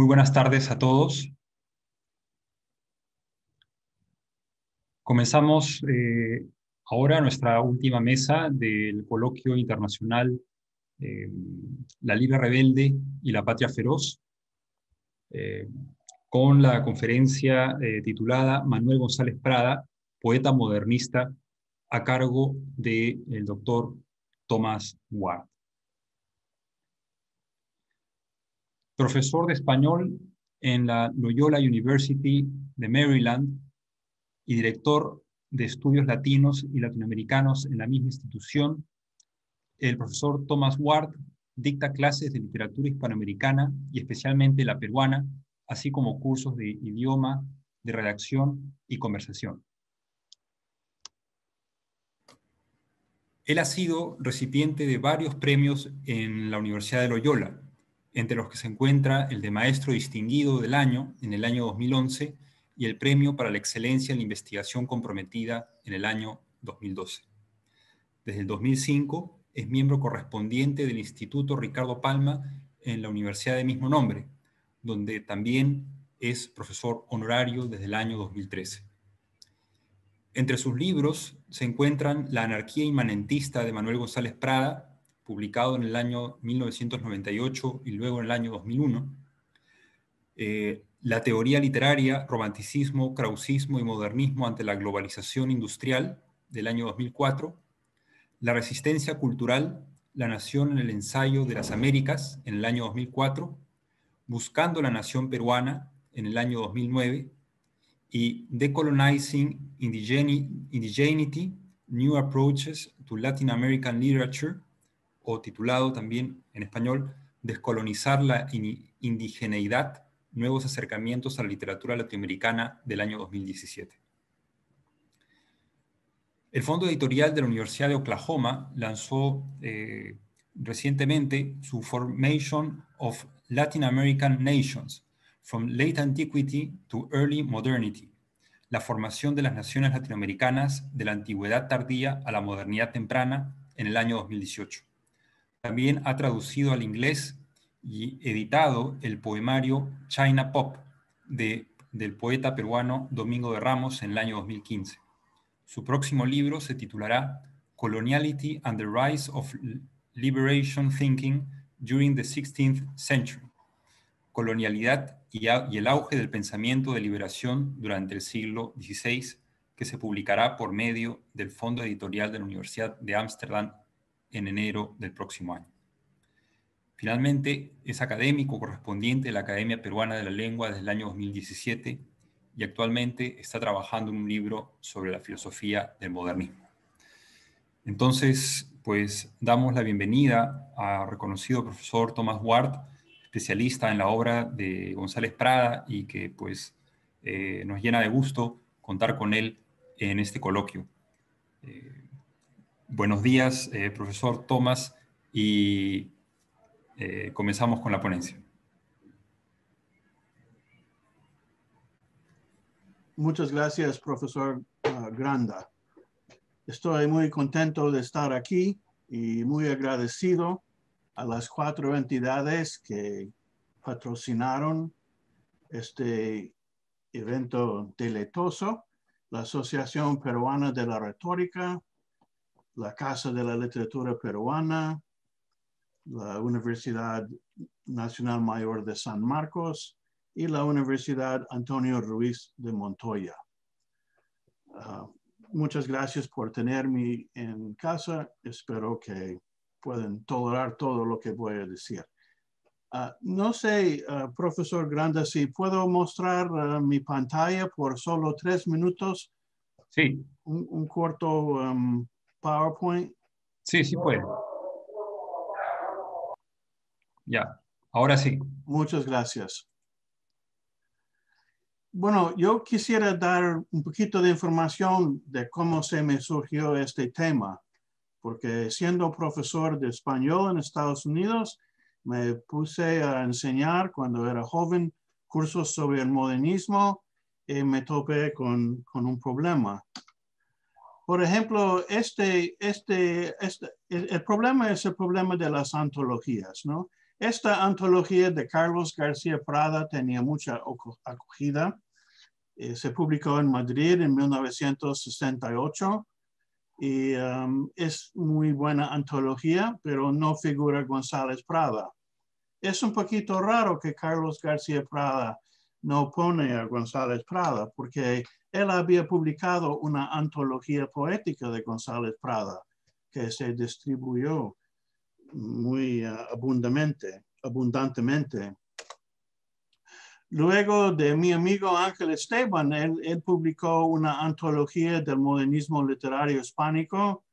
Muy buenas tardes a todos. Comenzamos ahora nuestra última mesa del coloquio internacional eh, La Libra Rebelde y la Patria Feroz, eh, con la conferencia titulada Manuel González Prada, poeta modernista, a cargo del doctor Thomas Ward. Profesor de español en la Loyola University de Maryland y director de estudios latinos y latinoamericanos en la misma institución, el profesor Thomas Ward dicta clases de literatura hispanoamericana y especialmente la peruana, así como cursos de idioma, de redacción y conversación. Él ha sido recipiente de varios premios en la Universidad de Loyola, entre los que se encuentra el de Maestro Distinguido del Año en el año 2011 y el Premio para la Excelencia en la Investigación Comprometida en el año 2012. Desde el 2005 es miembro correspondiente del Instituto Ricardo Palma en la Universidad de mismo nombre, donde también es profesor honorario desde el año 2013. Entre sus libros se encuentran La anarquía inmanentista de Manuel González Prada, publicado en el año 1998 y luego en el año 2001, La teoría literaria, romanticismo, krausismo y modernismo ante la globalización industrial, del año 2004, La resistencia cultural, la nación en el ensayo de las Américas, en el año 2004, Buscando la nación peruana, en el año 2009, y Decolonizing Indigeneity, New Approaches to Latin American Literature, o titulado también en español, Descolonizar la indigeneidad, nuevos acercamientos a la literatura latinoamericana, del año 2017. El Fondo Editorial de la Universidad de Oklahoma lanzó recientemente su Formation of Latin American Nations, From Late Antiquity to Early Modernity, la formación de las naciones latinoamericanas de la antigüedad tardía a la modernidad temprana, en el año 2018. También ha traducido al inglés y editado el poemario China Pop del poeta peruano Domingo de Ramos en el año 2015. Su próximo libro se titulará Coloniality and the Rise of Liberation Thinking During the 16th Century. Colonialidad y el auge del pensamiento de liberación durante el siglo XVI, que se publicará por medio del Fondo Editorial de la Universidad de Ámsterdam en enero del próximo año. Finalmente, es académico correspondiente de la Academia Peruana de la Lengua desde el año 2017 y actualmente está trabajando en un libro sobre la filosofía del modernismo. Entonces, pues damos la bienvenida al reconocido profesor Thomas Ward, especialista en la obra de González Prada, y que pues nos llena de gusto contar con él en este coloquio. Buenos días, profesor Thomas, y comenzamos con la ponencia. Muchas gracias, profesor Granda. Estoy muy contento de estar aquí y muy agradecido a las 4 entidades que patrocinaron este evento deleitoso: la Asociación Peruana de la Retórica, la Casa de la Literatura Peruana, la Universidad Nacional Mayor de San Marcos y la Universidad Antonio Ruiz de Montoya. Muchas gracias por tenerme en casa. Espero que puedan tolerar todo lo que voy a decir. No sé, profesor Granda, si puedo mostrar mi pantalla por solo 3 minutos. Sí. Un corto PowerPoint. Sí, sí puede. Ya, ahora sí. Muchas gracias. Bueno, yo quisiera dar un poquito de información de cómo se me surgió este tema, porque siendo profesor de español en Estados Unidos, me puse a enseñar cuando era joven cursos sobre el modernismo y me topé con un problema. Por ejemplo, el problema es el problema de las antologías, ¿no? Esta antología de Carlos García Prada tenía mucha acogida. Se publicó en Madrid en 1968 y es muy buena antología, pero no figura González Prada. Es un poquito raro que Carlos García Prada no pone a González Prada, porque él había publicado una antología poética de González Prada que se distribuyó muy abundantemente. Luego de mi amigo Ángel Esteban, él publicó una antología del modernismo literario hispánico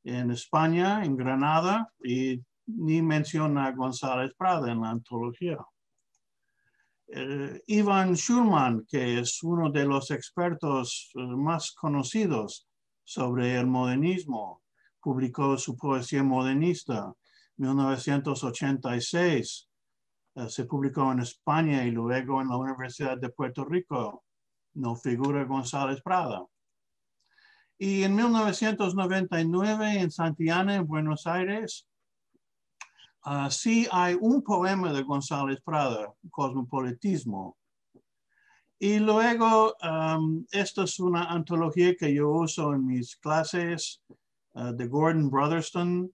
en España, en Granada, y ni menciona a González Prada en la antología. Ivan Schulman, que es uno de los expertos más conocidos sobre el modernismo, publicó su poesía modernista en 1986. Se publicó en España y luego en la Universidad de Puerto Rico. No figura González Prada. Y en 1999 en Santillana, en Buenos Aires, sí hay un poema de González Prada, Cosmopolitismo. Y luego, esta es una antología que yo uso en mis clases de Gordon Brotherston.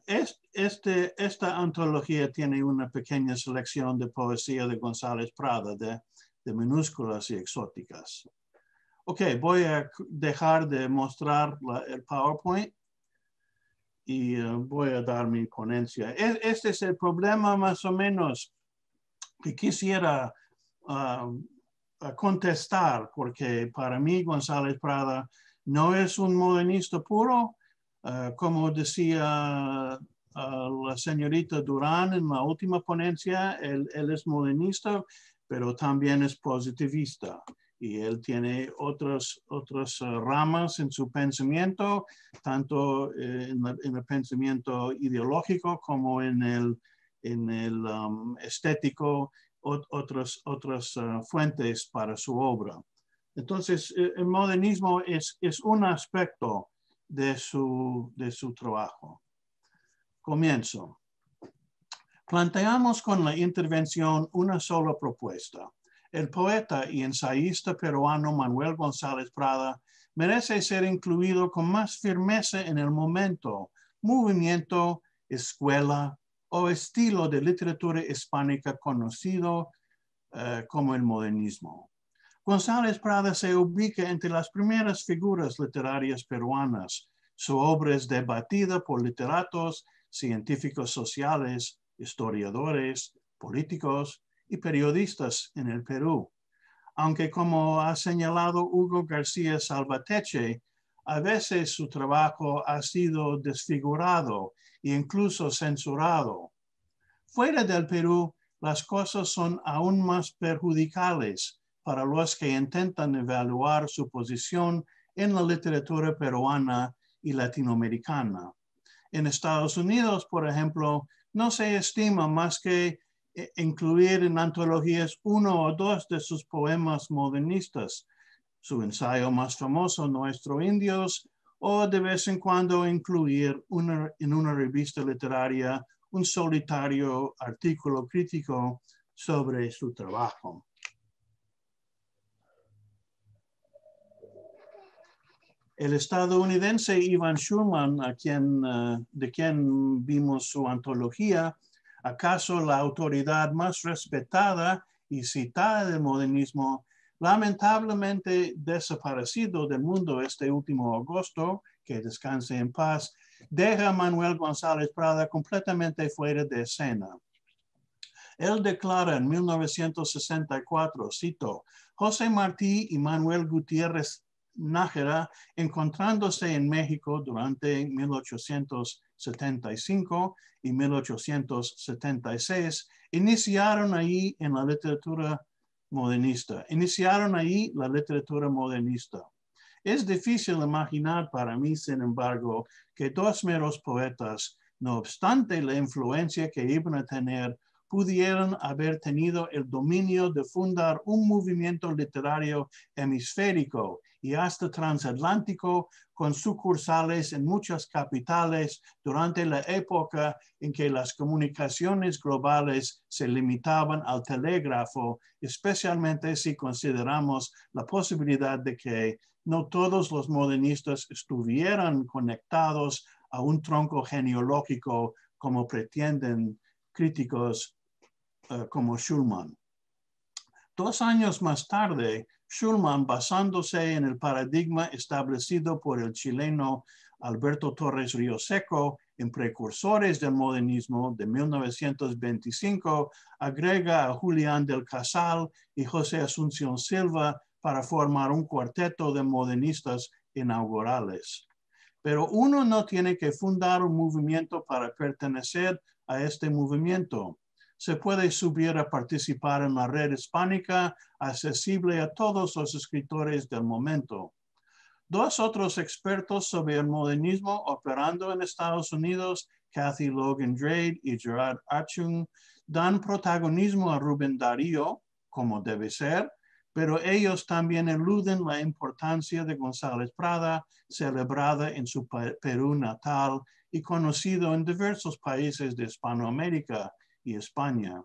Esta antología tiene una pequeña selección de poesía de González Prada, de minúsculas y exóticas. Ok, voy a dejar de mostrar el PowerPoint y voy a dar mi ponencia. Este es el problema más o menos que quisiera contestar, porque para mí González Prada no es un modernista puro, como decía la señorita Durán en la última ponencia, él es modernista, pero también es positivista. Y él tiene otras ramas en su pensamiento, tanto en el pensamiento ideológico como en el estético, otras fuentes para su obra. Entonces, el modernismo es un aspecto de su trabajo. Comienzo. Planteamos con la intervención una sola propuesta. El poeta y ensayista peruano Manuel González Prada merece ser incluido con más firmeza en el momento, movimiento, escuela o estilo de literatura hispánica conocido como el modernismo. González Prada se ubica entre las primeras figuras literarias peruanas. Su obra es debatida por literatos, científicos sociales, historiadores, políticos y periodistas en el Perú. Aunque, como ha señalado Hugo García Salvatierra, a veces su trabajo ha sido desfigurado e incluso censurado. Fuera del Perú, las cosas son aún más perjudiciales para los que intentan evaluar su posición en la literatura peruana y latinoamericana. En Estados Unidos, por ejemplo, no se estima más que incluir en antologías uno o dos de sus poemas modernistas, su ensayo más famoso, Nuestros Indios, o de vez en cuando incluir en una revista literaria un solitario artículo crítico sobre su trabajo. El estadounidense Ivan Schulman, de quien vimos su antología, acaso la autoridad más respetada y citada del modernismo, lamentablemente desaparecido del mundo este último agosto, que descanse en paz, deja a Manuel González Prada completamente fuera de escena. Él declara en 1964, cito, José Martí y Manuel Gutiérrez Nájera, encontrándose en México durante 1875 y 1876, iniciaron ahí la literatura modernista. Es difícil imaginar para mí, sin embargo, que dos meros poetas, no obstante la influencia que iban a tener, pudieran haber tenido el dominio de fundar un movimiento literario hemisférico y hasta transatlántico con sucursales en muchas capitales durante la época en que las comunicaciones globales se limitaban al telégrafo, especialmente si consideramos la posibilidad de que no todos los modernistas estuvieran conectados a un tronco genealógico como pretenden críticos como Schulman. 2 años más tarde, Schulman, basándose en el paradigma establecido por el chileno Alberto Torres Rioseco en Precursores del Modernismo de 1925, agrega a Julián del Casal y José Asunción Silva para formar un cuarteto de modernistas inaugurales. Pero uno no tiene que fundar un movimiento para pertenecer a este movimiento. Se puede subir a participar en la red hispánica accesible a todos los escritores del momento. 2 otros expertos sobre el modernismo operando en Estados Unidos, Kathy Logan Drade y Gerard Achung, dan protagonismo a Rubén Darío, como debe ser, pero ellos también eluden la importancia de González Prada, celebrada en su Perú natal y conocido en diversos países de Hispanoamérica y España.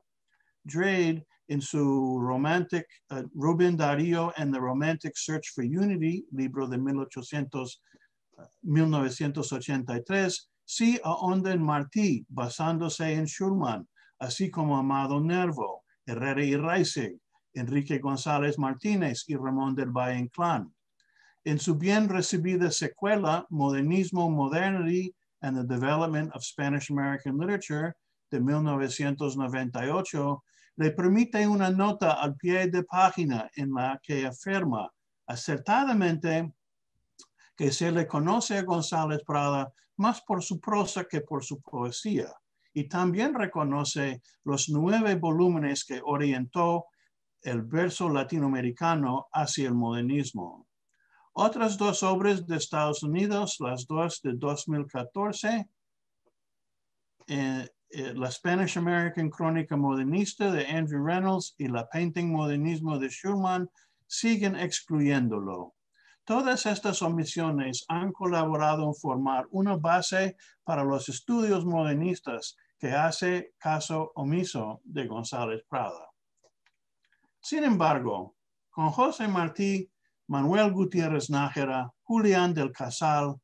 Drade, en su Rubén Darío and the Romantic Search for Unity, libro de 1983, sí ahonda en Martí, basándose en Schulman, así como Amado Nervo, Herrera y Reisig, Enrique González Martínez y Ramón del Valle Inclán. En su bien recibida secuela, Modernismo, Modernity and the Development of Spanish American Literature, de 1998, le permite una nota al pie de página en la que afirma acertadamente que se le conoce a González Prada más por su prosa que por su poesía, y también reconoce los 9 volúmenes que orientó el verso latinoamericano hacia el modernismo. Otras 2 obras de Estados Unidos, las 2 de 2014, la Spanish American Crónica Modernista de Andrew Reynolds y la Painting Modernismo de Schulman, siguen excluyéndolo. Todas estas omisiones han colaborado en formar una base para los estudios modernistas que hace caso omiso de González Prada. Sin embargo, con José Martí, Manuel Gutiérrez Nájera, Julián del Casal,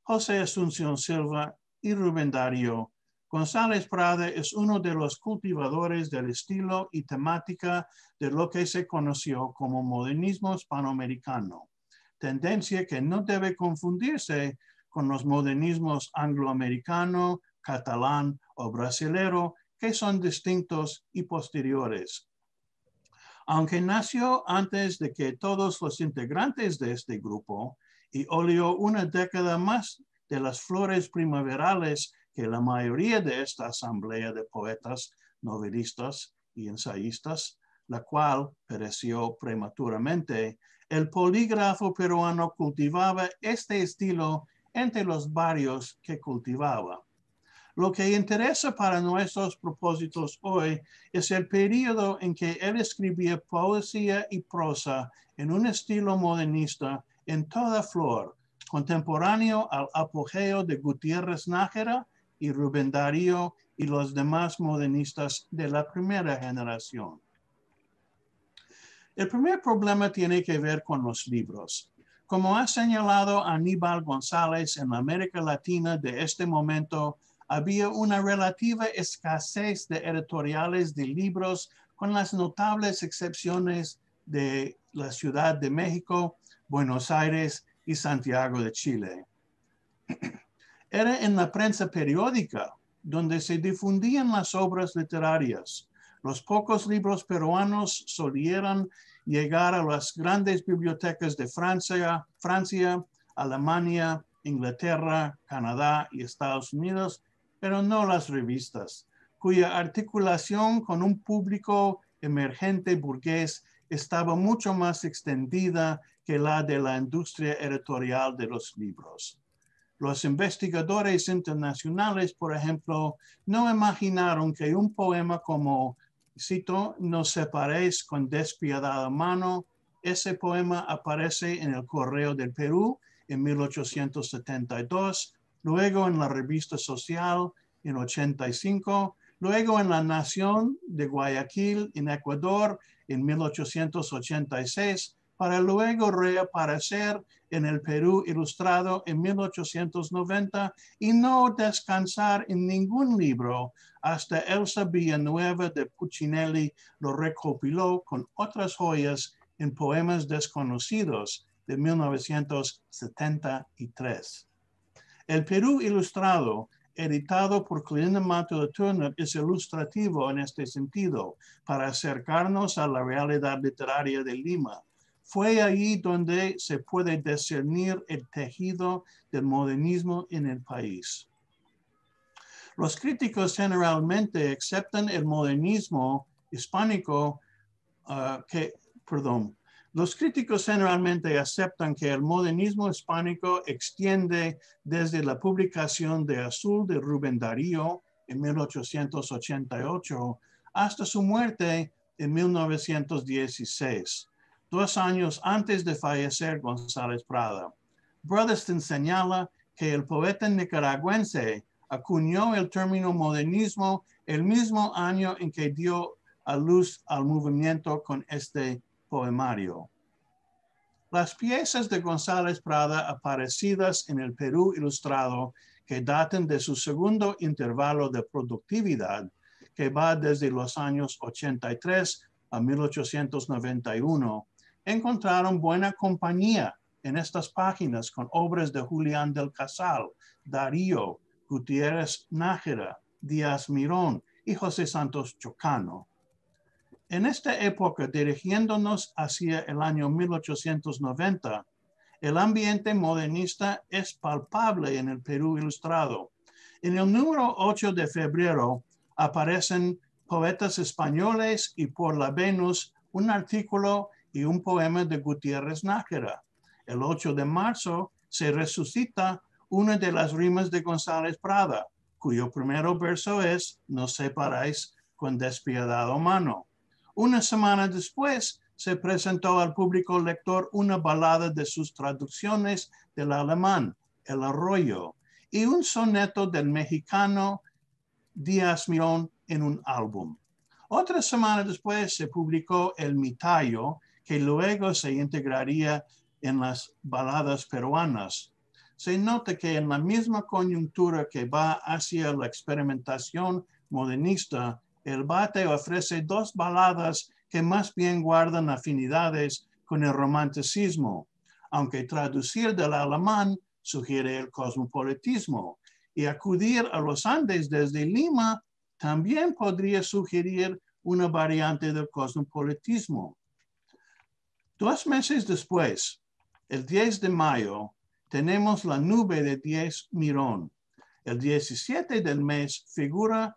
José Asunción Silva y Rubén Darío, González Prada es uno de los cultivadores del estilo y temática de lo que se conoció como modernismo hispanoamericano, tendencia que no debe confundirse con los modernismos angloamericano, catalán o brasilero, que son distintos y posteriores. Aunque nació antes de que todos los integrantes de este grupo y olió una década más de las flores primaverales que la mayoría de esta asamblea de poetas, novelistas y ensayistas, la cual pereció prematuramente, el polígrafo peruano cultivaba este estilo entre los varios que cultivaba. Lo que interesa para nuestros propósitos hoy es el periodo en que él escribía poesía y prosa en un estilo modernista en toda flor, contemporáneo al apogeo de Gutiérrez Nájera y Rubén Darío y los demás modernistas de la primera generación. El primer problema tiene que ver con los libros. Como ha señalado Aníbal González, en la América Latina de este momento había una relativa escasez de editoriales de libros, con las notables excepciones de la Ciudad de México, Buenos Aires y Santiago de Chile. Era en la prensa periódica donde se difundían las obras literarias. Los pocos libros peruanos solían llegar a las grandes bibliotecas de Francia, Alemania, Inglaterra, Canadá y Estados Unidos, pero no las revistas, cuya articulación con un público emergente burgués estaba mucho más extendida que la de la industria editorial de los libros. Los investigadores internacionales, por ejemplo, no imaginaron que un poema como, cito, "Nos separéis con despiadada mano", ese poema aparece en el Correo del Perú en 1872, luego en la Revista Social en 85, luego en La Nación de Guayaquil en Ecuador en 1886, para luego reaparecer en el Perú Ilustrado en 1890 y no descansar en ningún libro hasta Elsa Villanueva de Puccinelli lo recopiló con otras joyas en Poemas Desconocidos de 1973. El Perú Ilustrado, editado por Clinton Mantle Turner, es ilustrativo en este sentido, para acercarnos a la realidad literaria de Lima. Fue allí donde se puede discernir el tejido del modernismo en el país. Los críticos generalmente aceptan el modernismo hispánico Los críticos generalmente aceptan que el modernismo hispánico extiende desde la publicación de Azul de Rubén Darío en 1888 hasta su muerte en 1916, 2 años antes de fallecer González Prada. Brotherston señala que el poeta nicaragüense acuñó el término modernismo el mismo año en que dio a luz al movimiento con este poemario. Las piezas de González Prada aparecidas en el Perú Ilustrado, que datan de su segundo intervalo de productividad, que va desde los años 83 a 1891, encontraron buena compañía en estas páginas con obras de Julián del Casal, Darío, Gutiérrez Nájera, Díaz Mirón y José Santos Chocano. En esta época, dirigiéndonos hacia el año 1890, el ambiente modernista es palpable en el Perú Ilustrado. En el número 8 de febrero aparecen poetas españoles y por la Venus un artículo y un poema de Gutiérrez Nájera. El 8 de marzo se resucita una de las rimas de González Prada, cuyo primero verso es "Nos separáis con despiadada mano". Una semana después se presentó al público lector una balada de sus traducciones del alemán, El Arroyo, y un soneto del mexicano Díaz Mirón en un álbum. Otra semana después se publicó El Mitayo, que luego se integraría en las baladas peruanas. Se nota que en la misma coyuntura que va hacia la experimentación modernista, el Bate ofrece 2 baladas que más bien guardan afinidades con el romanticismo, aunque traducir del alemán sugiere el cosmopolitismo, y acudir a los Andes desde Lima también podría sugerir una variante del cosmopolitismo. 2 meses después, el 10 de mayo, tenemos La Nube de Díaz Mirón. El 17 del mes figura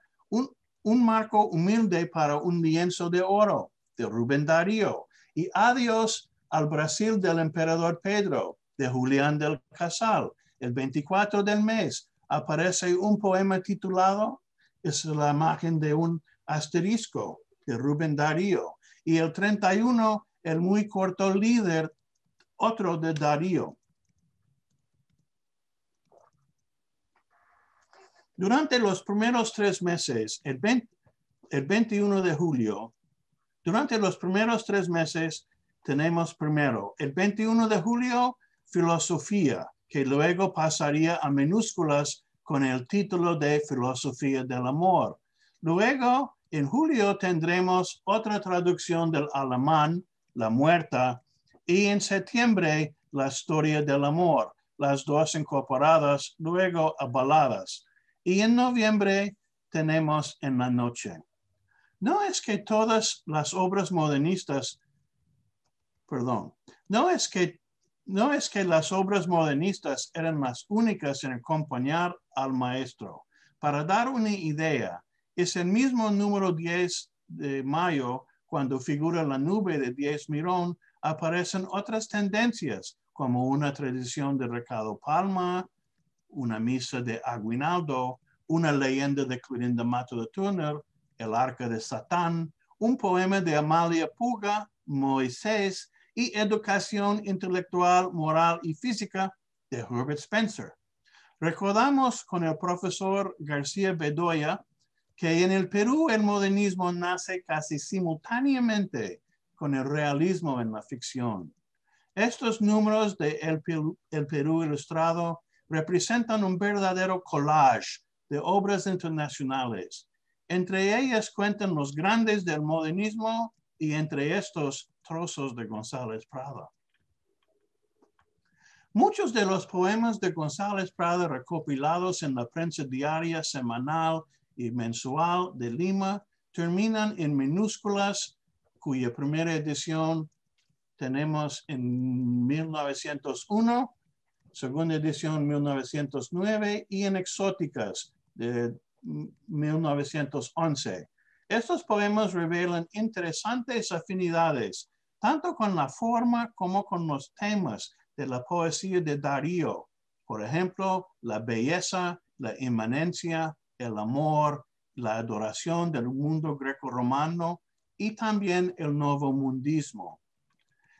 un marco humilde para un lienzo de oro de Rubén Darío y Adiós al Brasil del emperador Pedro de Julián del Casal. El 24 del mes aparece un poema titulado, es la imagen de un asterisco de Rubén Darío, y el 31 el muy corto Líder, otro de Darío. Durante los primeros 3 meses, el 21 de julio, durante los primeros 3 meses tenemos primero, el 21 de julio, Filosofía, que luego pasaría a minúsculas con el título de Filosofía del Amor. Luego, en julio, tendremos otra traducción del alemán, La Muerta, y en septiembre, La Historia del Amor, las 2 incorporadas luego a baladas. Y en noviembre tenemos En la Noche. No es que todas las obras modernistas, no es que las obras modernistas eran las únicas en acompañar al maestro. Para dar una idea, es el mismo número 10 de mayo, cuando figura La Nube de Díaz Mirón, aparecen otras tendencias, como una tradición de Ricardo Palma, una misa de Aguinaldo, una leyenda de Clorinda Mato de Turner, el arca de Satán, un poema de Amalia Puga, Moisés, y Educación intelectual, moral y física de Herbert Spencer. Recordamos con el profesor García Bedoya que en el Perú el modernismo nace casi simultáneamente con el realismo en la ficción. Estos números de El Perú Ilustrado representan un verdadero collage de obras internacionales. Entre ellas cuentan los grandes del modernismo y entre estos trozos de González Prada. Muchos de los poemas de González Prada recopilados en la prensa diaria, semanal y mensual de Lima terminan en minúsculas, cuya primera edición tenemos en 1901, segunda edición 1909 y en exóticas de 1911. Estos poemas revelan interesantes afinidades, tanto con la forma como con los temas de la poesía de Darío. Por ejemplo, la belleza, la inmanencia, el amor, la adoración del mundo greco-romano y también el novomundismo.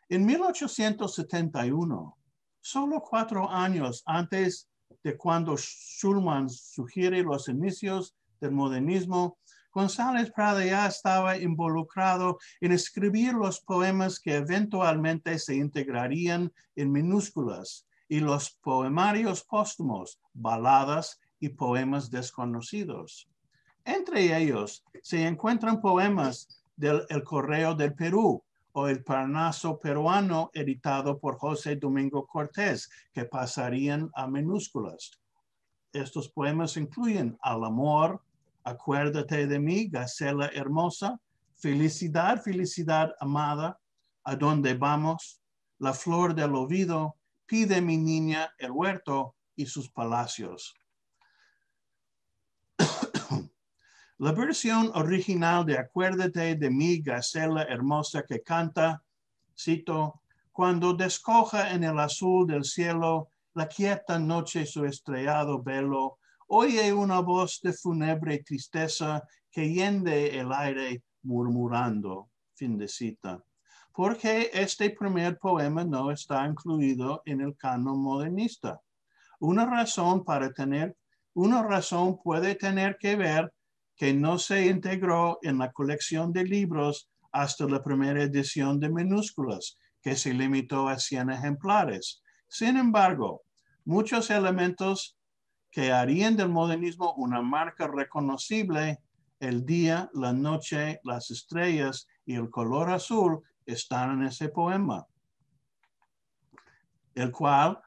En 1871, solo 4 años antes de cuando Schulman sugiere los inicios del modernismo, González Prada ya estaba involucrado en escribir los poemas que eventualmente se integrarían en minúsculas y los poemarios póstumos, baladas y poemas desconocidos. Entre ellos se encuentran poemas del El Correo del Perú, o El Parnaso Peruano, editado por José Domingo Cortés, que pasarían a minúsculas. Estos poemas incluyen Al Amor, Acuérdate de mí, Gacela Hermosa, Felicidad, Felicidad Amada, ¿A dónde vamos?, La Flor del Olvido, Pide mi niña, El Huerto y sus palacios. La versión original de Acuérdate de mí, Gacela Hermosa, que canta, cito, cuando descoja en el azul del cielo la quieta noche su estrellado velo, oye una voz de fúnebre tristeza que hiende el aire murmurando. Fin de cita. Porque este primer poema no está incluido en el canon modernista. Una razón puede tener que ver que no se integró en la colección de libros hasta la primera edición de minúsculas, que se limitó a 100 ejemplares. Sin embargo, muchos elementos que harían del modernismo una marca reconocible, el día, la noche, las estrellas y el color azul, están en ese poema, el cual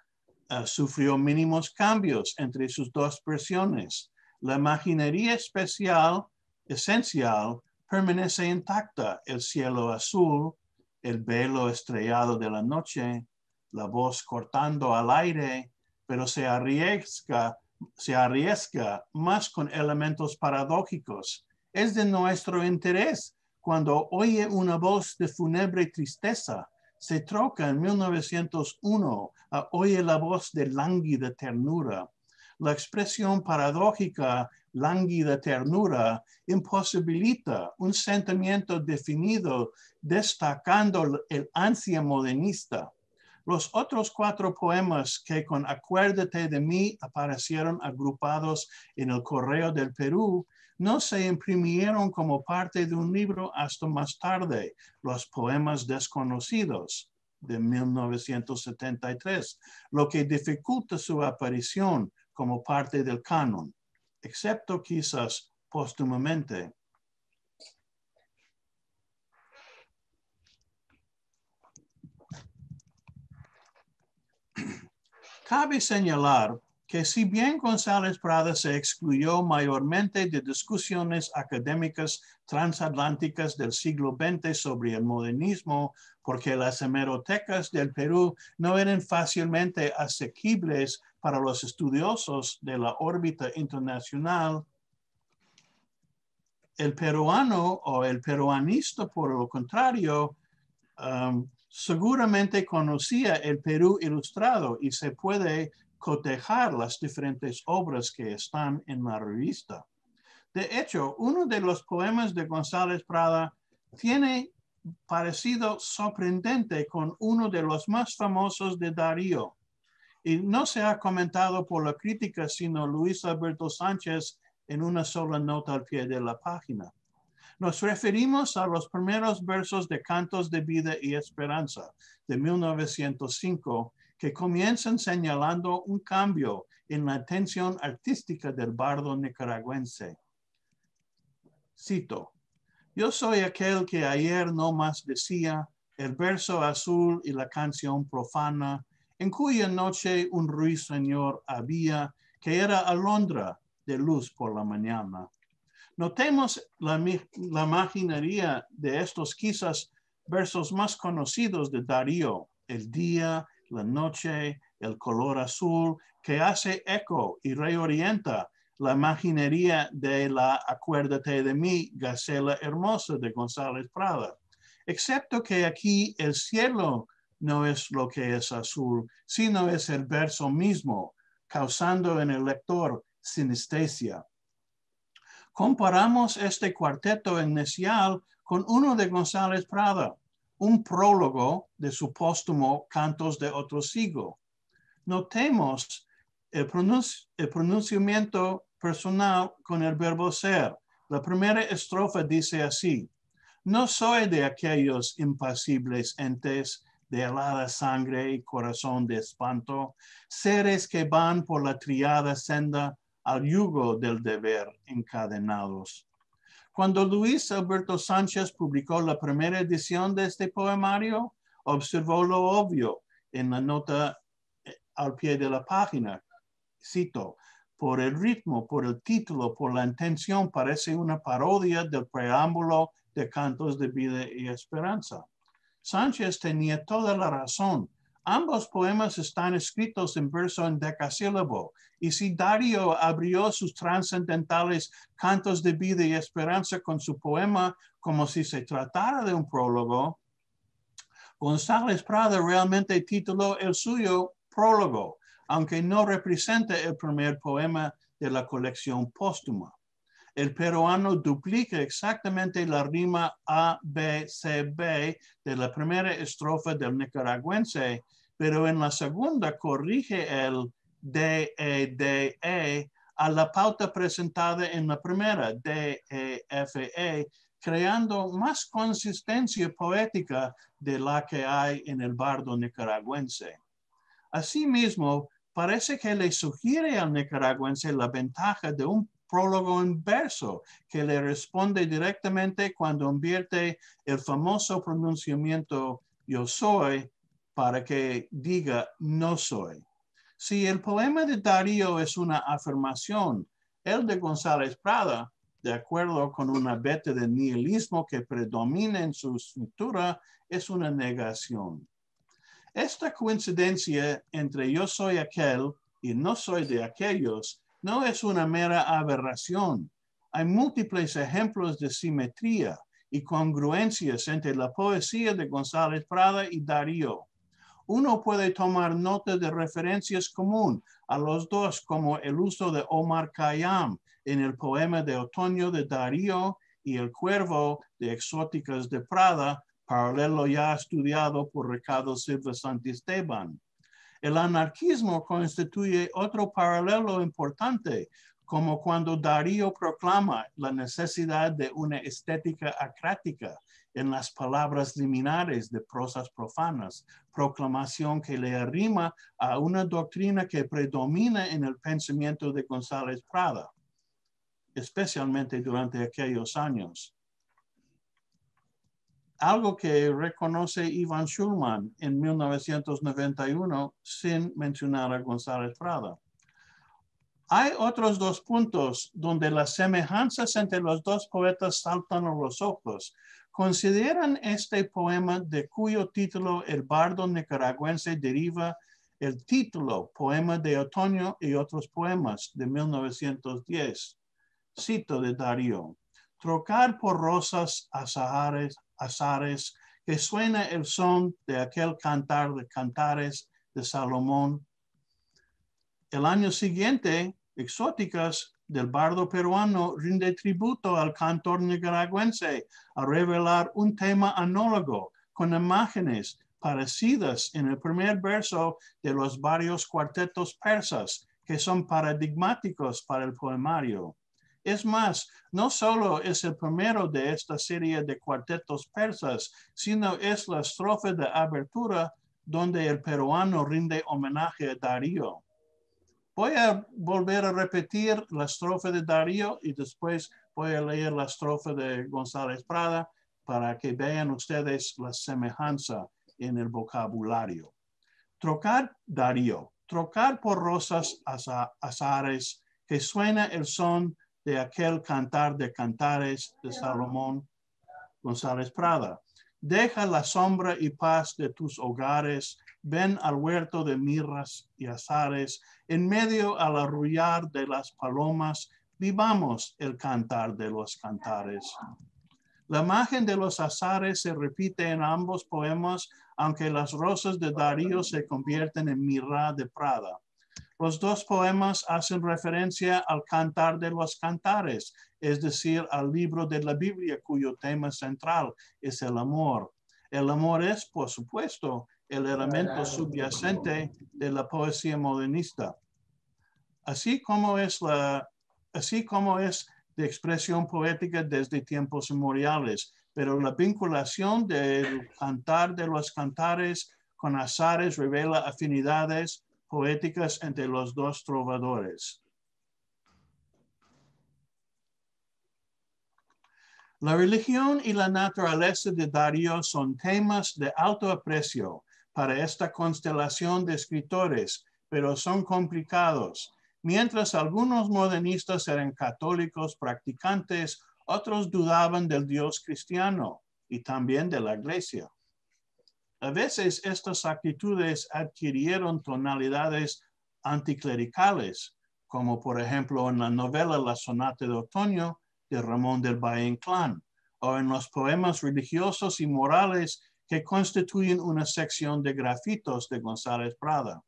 sufrió mínimos cambios entre sus dos versiones. La imaginería esencial, permanece intacta: el cielo azul, el velo estrellado de la noche, la voz cortando al aire, pero se arriesga más con elementos paradójicos. Es de nuestro interés cuando oye una voz de fúnebre tristeza. Se troca en 1901 a oye la voz de lánguida ternura. La expresión paradójica lánguida ternura imposibilita un sentimiento definido, destacando el ansia modernista. Los otros 4 poemas que con Acuérdate de mí aparecieron agrupados en El Correo del Perú no se imprimieron como parte de un libro hasta más tarde, Los Poemas Desconocidos, de 1973, lo que dificulta su aparición como parte del canon, excepto quizás póstumamente. Cabe señalar que si bien González Prada se excluyó mayormente de discusiones académicas transatlánticas del siglo XX sobre el modernismo, porque las hemerotecas del Perú no eran fácilmente asequibles para los estudiosos de la órbita internacional, el peruano o el peruanista, por lo contrario, seguramente conocía el Perú Ilustrado y se puede cotejar las diferentes obras que están en la revista. De hecho, uno de los poemas de González Prada tiene parecido sorprendente con uno de los más famosos de Darío. Y no se ha comentado por la crítica, sino Luis Alberto Sánchez en una sola nota al pie de la página. Nos referimos a los primeros versos de Cantos de Vida y Esperanza de 1905, que comienzan señalando un cambio en la intención artística del bardo nicaragüense. Cito: yo soy aquel que ayer no más decía el verso azul y la canción profana, en cuya noche un ruiseñor había, que era alondra de luz por la mañana. Notemos la imaginería de estos quizás versos más conocidos de Darío, el día, la noche, el color azul, que hace eco y reorienta la imaginería de la Acuérdate de mí, Gacela hermosa de González Prada. Excepto que aquí el cielo no es lo que es azul, sino es el verso mismo, causando en el lector sinestesia. Comparamos este cuarteto inicial con uno de González Prada, un prólogo de su póstumo Cantos de otro siglo. Notemos el pronunciamiento personal con el verbo ser. La primera estrofa dice así: no soy de aquellos impasibles entes de helada sangre y corazón de espanto, seres que van por la triada senda al yugo del deber encadenados. Cuando Luis Alberto Sánchez publicó la primera edición de este poemario, observó lo obvio en la nota al pie de la página. Cito: por el ritmo, por el título, por la intención, parece una parodia del preámbulo de Cantos de Vida y Esperanza. Sánchez tenía toda la razón. Ambos poemas están escritos en verso endecasílabo, y si Darío abrió sus trascendentales Cantos de Vida y Esperanza con su poema como si se tratara de un prólogo, González Prada realmente tituló el suyo Prólogo, aunque no representa el primer poema de la colección póstuma. El peruano duplica exactamente la rima A, B, C, B de la primera estrofa del nicaragüense, pero en la segunda corrige el D, E, D, E a la pauta presentada en la primera, D, E, F, E, creando más consistencia poética de la que hay en el bardo nicaragüense. Asimismo, parece que le sugiere al nicaragüense la ventaja de un prólogo en verso que le responde directamente cuando invierte el famoso pronunciamiento yo soy para que diga no soy. Si el poema de Darío es una afirmación, el de González Prada, de acuerdo con una veta de nihilismo que predomina en su escritura, es una negación. Esta coincidencia entre yo soy aquel y no soy de aquellos no es una mera aberración. Hay múltiples ejemplos de simetría y congruencias entre la poesía de González Prada y Darío. Uno puede tomar nota de referencias comunes a los dos, como el uso de Omar Khayyam en el poema de otoño de Darío y el cuervo de Exóticas de Prada, paralelo ya estudiado por Ricardo Silva Santisteban. El anarquismo constituye otro paralelo importante, como cuando Darío proclama la necesidad de una estética acrática en las palabras liminares de prosas profanas, proclamación que le arrima a una doctrina que predomina en el pensamiento de González Prada, especialmente durante aquellos años. Algo que reconoce Ivan Schulman en 1991 sin mencionar a González Prada. Hay otros dos puntos donde las semejanzas entre los dos poetas saltan a los ojos. Consideran este poema de cuyo título el bardo nicaragüense deriva el título Poema de Otoño y otros poemas de 1910. Cito de Darío: trocar por rosas azares, que suena el son de aquel cantar de cantares de Salomón. El año siguiente, Exóticas del bardo peruano rinde tributo al cantor nicaragüense a revelar un tema análogo con imágenes parecidas en el primer verso de los varios cuartetos persas que son paradigmáticos para el poemario. Es más, no solo es el primero de esta serie de cuartetos persas, sino es la estrofa de abertura donde el peruano rinde homenaje a Darío. Voy a volver a repetir la estrofa de Darío y después voy a leer la estrofa de González Prada para que vean ustedes la semejanza en el vocabulario. Trocar, Darío, trocar por rosas azares, que suena el son de aquel cantar de cantares de Salomón González Prada. Deja la sombra y paz de tus hogares, ven al huerto de mirras y azares, en medio al arrullar de las palomas, vivamos el cantar de los cantares. La imagen de los azares se repite en ambos poemas, aunque las rosas de Darío se convierten en mirra de Prada. Los dos poemas hacen referencia al cantar de los cantares, es decir, al libro de la Biblia cuyo tema central es el amor. El amor es, por supuesto, el elemento subyacente de la poesía modernista. Así como es de expresión poética desde tiempos inmemoriales, pero la vinculación del cantar de los cantares con azares revela afinidades poéticas entre los dos trovadores. La religión y la naturaleza de Darío son temas de alto aprecio para esta constelación de escritores, pero son complicados. Mientras algunos modernistas eran católicos practicantes, otros dudaban del Dios cristiano y también de la iglesia. A veces estas actitudes adquirieron tonalidades anticlericales, como por ejemplo en la novela La Sonata de Otoño de Ramón del Valle Inclán, o en los poemas religiosos y morales que constituyen una sección de grafitos de González Prada.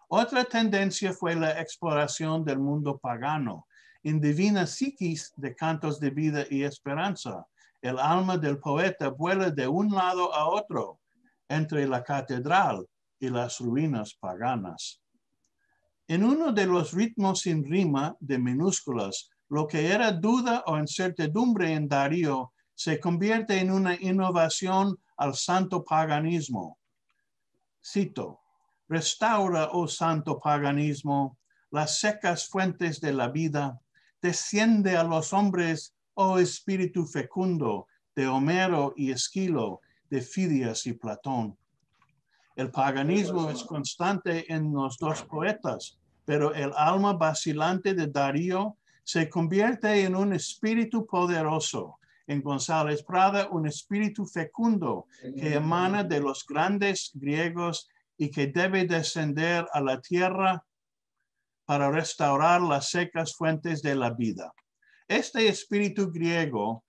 Otra tendencia fue la exploración del mundo pagano. En Divina Psiquis de Cantos de Vida y Esperanza, el alma del poeta vuela de un lado a otro, entre la catedral y las ruinas paganas. En uno de los ritmos sin rima de minúsculas, lo que era duda o incertidumbre en Darío se convierte en una innovación al santo paganismo. Cito: restaura, oh santo paganismo, las secas fuentes de la vida, desciende a los hombres, oh espíritu fecundo, de Homero y Esquilo, de Fidias y Platón. El paganismo es constante en los dos poetas, pero el alma vacilante de Darío se convierte en un espíritu poderoso. En González Prada, un espíritu fecundo que emana de los grandes griegos y que debe descender a la tierra para restaurar las secas fuentes de la vida. Este espíritu griego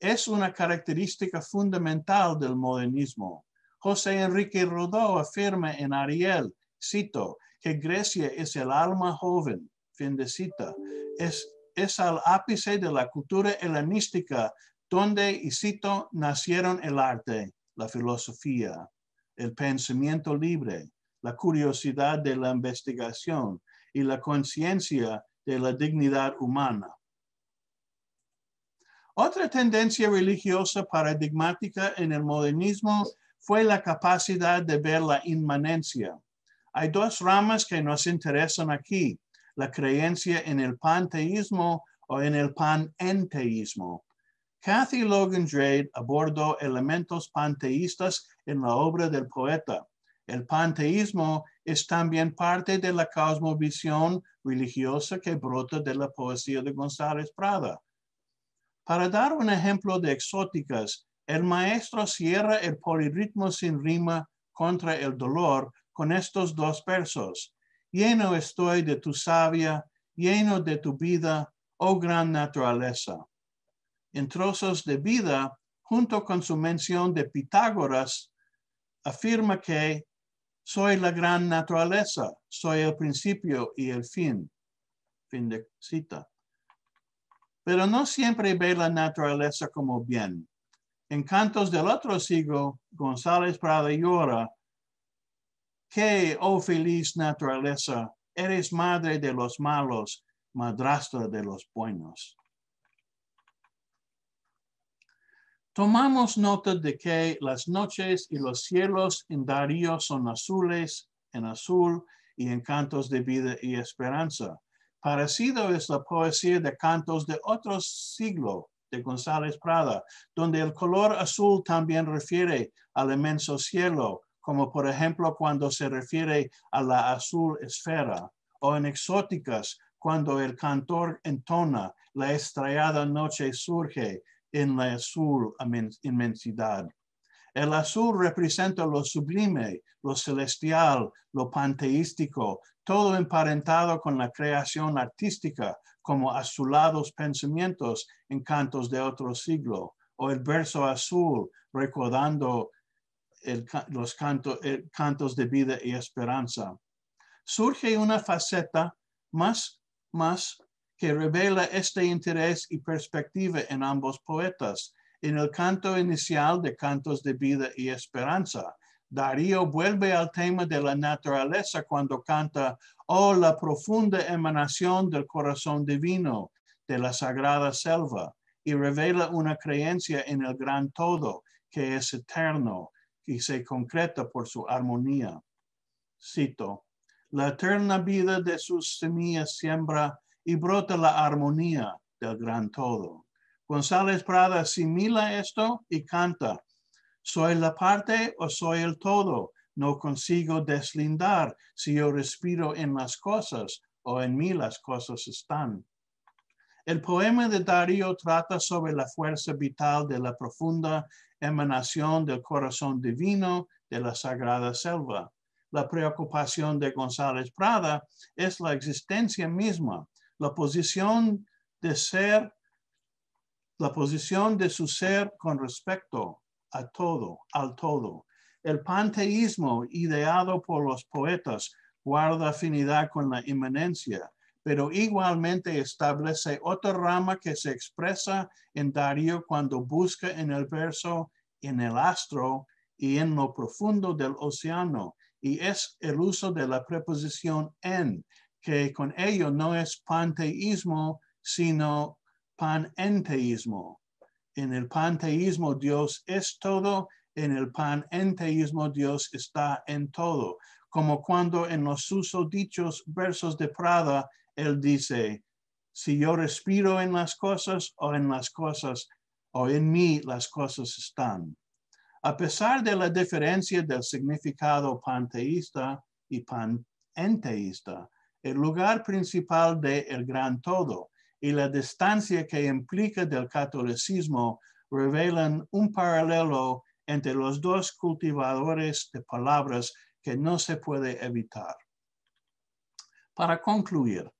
es una característica fundamental del modernismo. José Enrique Rodó afirma en Ariel, cito, que Grecia es el alma joven, fin de cita. Es al ápice de la cultura helenística donde, y cito, nacieron el arte, la filosofía, el pensamiento libre, la curiosidad de la investigación y la conciencia de la dignidad humana. Otra tendencia religiosa paradigmática en el modernismo fue la capacidad de ver la inmanencia. Hay dos ramas que nos interesan aquí, la creencia en el panteísmo o en el panenteísmo. Kathy Logan Drade abordó elementos panteístas en la obra del poeta. El panteísmo es también parte de la cosmovisión religiosa que brota de la poesía de González Prada. Para dar un ejemplo de Exóticas, el maestro cierra el polirritmo sin rima contra el dolor con estos dos versos. Lleno estoy de tu savia, lleno de tu vida, oh gran naturaleza. En Trozos de Vida, junto con su mención de Pitágoras, afirma que Soy la gran naturaleza, soy el principio y el fin. Fin de cita. Pero no siempre ve la naturaleza como bien. En Cantos del otro siglo, González Prada llora que, oh feliz naturaleza, eres madre de los malos, madrastra de los buenos. Tomamos nota de que las noches y los cielos en Darío son azules, en azul y en Cantos de vida y esperanza. Parecido es la poesía de Cantos de otro siglo de González Prada, donde el color azul también refiere al inmenso cielo, como por ejemplo cuando se refiere a la azul esfera, o en Exóticas, cuando el cantor entona la estrellada noche surge en la azul inmensidad. El azul representa lo sublime, lo celestial, lo panteístico, todo emparentado con la creación artística, como azulados pensamientos en Cantos de otro siglo, o el verso azul recordando los cantos de vida y esperanza. Surge una faceta más que revela este interés y perspectiva en ambos poetas. En el canto inicial de Cantos de vida y esperanza, Darío vuelve al tema de la naturaleza cuando canta, oh, la profunda emanación del corazón divino de la sagrada selva, y revela una creencia en el gran todo que es eterno y se concreta por su armonía. Cito, la eterna vida de sus semillas siembra y brota la armonía del gran todo. González Prada asimila esto y canta, soy la parte o soy el todo, no consigo deslindar si yo respiro en las cosas o en mí las cosas están. El poema de Darío trata sobre la fuerza vital de la profunda emanación del corazón divino de la sagrada selva. La preocupación de González Prada es la existencia misma, la posición de su ser con respecto a todo, al todo. El panteísmo ideado por los poetas guarda afinidad con la inmanencia, pero igualmente establece otra rama que se expresa en Darío cuando busca en el verso, en el astro y en lo profundo del océano, y es el uso de la preposición en, que con ello no es panteísmo, sino panenteísmo. En el panteísmo Dios es todo, en el panenteísmo Dios está en todo, como cuando en los susodichos versos de Prada él dice, si yo respiro en las cosas o en las cosas o en mí las cosas están. A pesar de la diferencia del significado panteísta y panenteísta, el lugar principal de el gran todo y la distancia que implica del catolicismo revelan un paralelo entre los dos cultivadores de palabras que no se puede evitar. Para concluir,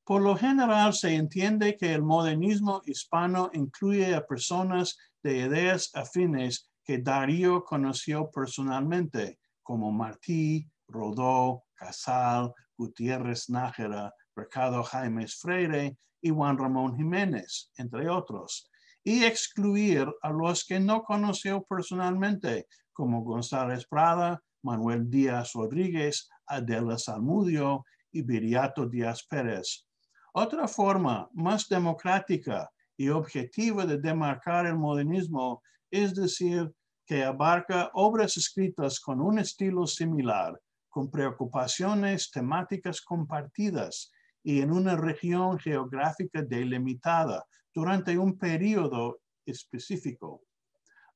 por lo general se entiende que el modernismo hispano incluye a personas de ideas afines que Darío conoció personalmente, como Martí, Rodó, Casal, Gutiérrez Nájera, Ricardo Jaimes Freire y Juan Ramón Jiménez, entre otros, y excluir a los que no conoció personalmente, como González Prada, Manuel Díaz Rodríguez, Adela Salmudio y Viriato Díaz Pérez. Otra forma más democrática y objetiva de demarcar el modernismo es decir que abarca obras escritas con un estilo similar, con preocupaciones temáticas compartidas y en una región geográfica delimitada durante un periodo específico.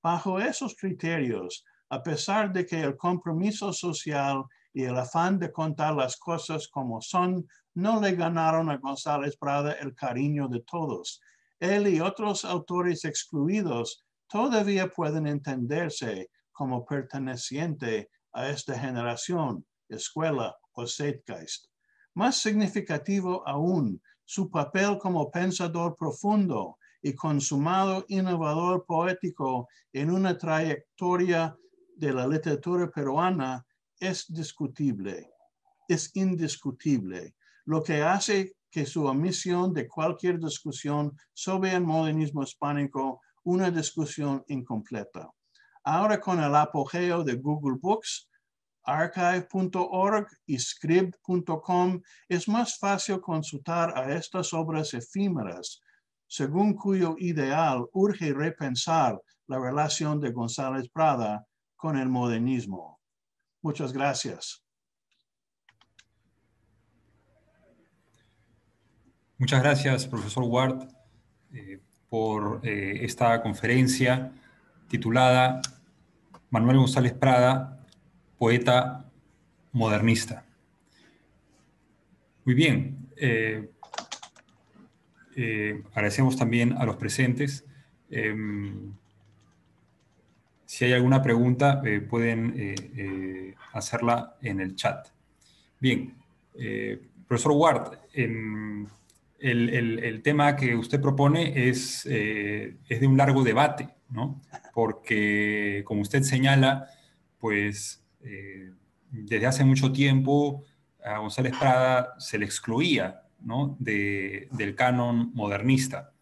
Bajo esos criterios, a pesar de que el compromiso social y el afán de contar las cosas como son no le ganaron a González Prada el cariño de todos, él y otros autores excluidos todavía pueden entenderse como perteneciente a esta generación, escuela o zeitgeist. Más significativo aún, su papel como pensador profundo y consumado innovador poético en una trayectoria de la literatura peruana es discutible, es indiscutible, lo que hace que su omisión de cualquier discusión sobre el modernismo hispánico una discusión incompleta. Ahora con el apogeo de Google Books, archive.org y scribd.com es más fácil consultar a estas obras efímeras, según cuyo ideal urge repensar la relación de González Prada con el modernismo. Muchas gracias. Muchas gracias, profesor Ward, por esta conferencia titulada Manuel González Prada, poeta modernista. Muy bien. Agradecemos también a los presentes. Si hay alguna pregunta, pueden hacerla en el chat. Bien, profesor Ward, el tema que usted propone es de un largo debate, ¿no? Porque, como usted señala, pues desde hace mucho tiempo a González Prada se le excluía, ¿no? del canon modernista.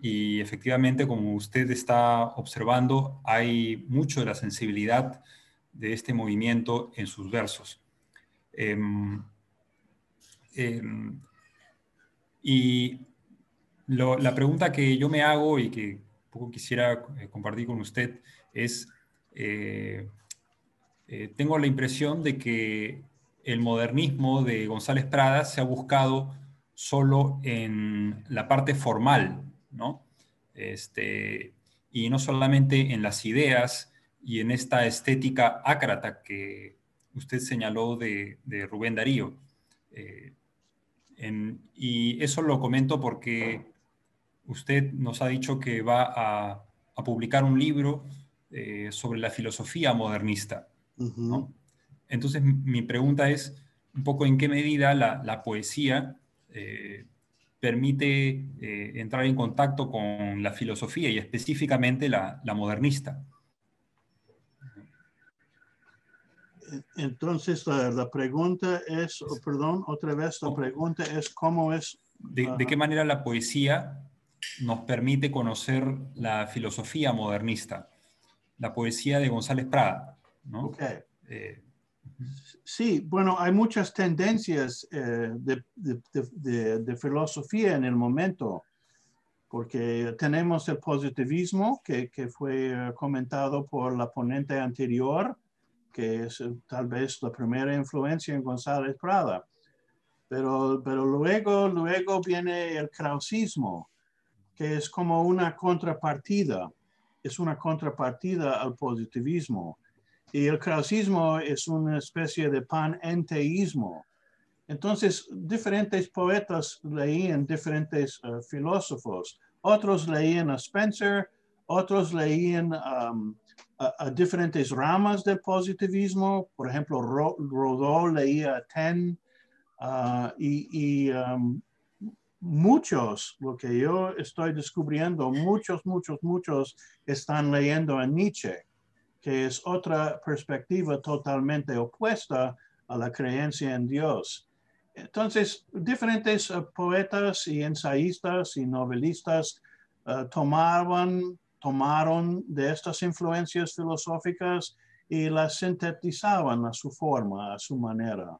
Y efectivamente, como usted está observando, hay mucho de la sensibilidad de este movimiento en sus versos. Y la pregunta que yo me hago y que un poco quisiera compartir con usted es, tengo la impresión de que el modernismo de González Prada se ha buscado solo en la parte formal, ¿no? Y no solamente en las ideas y en esta estética ácrata que usted señaló de Rubén Darío. Y eso lo comento porque usted nos ha dicho que va a publicar un libro sobre la filosofía modernista, ¿no? Entonces, mi pregunta es un poco en qué medida la poesía permite entrar en contacto con la filosofía y específicamente la modernista. Entonces, la pregunta es, perdón, otra vez, la pregunta es cómo es... ¿De qué manera la poesía nos permite conocer la filosofía modernista? La poesía de González Prada, ¿no? Okay. Sí, bueno, hay muchas tendencias de filosofía en el momento, porque tenemos el positivismo que fue comentado por la ponente anterior, que es tal vez la primera influencia en González Prada. Pero luego viene el krausismo, que es como una contrapartida, es una contrapartida al positivismo. Y el krausismo es una especie de panenteísmo. Entonces, diferentes poetas leían diferentes filósofos. Otros leían a Spencer, otros leían a diferentes ramas del positivismo. Por ejemplo, Rodó leía a Taine, muchos, lo que yo estoy descubriendo, muchos están leyendo a Nietzsche, que es otra perspectiva totalmente opuesta a la creencia en Dios. Entonces, diferentes poetas y ensayistas y novelistas tomaron de estas influencias filosóficas y las sintetizaban a su forma, a su manera.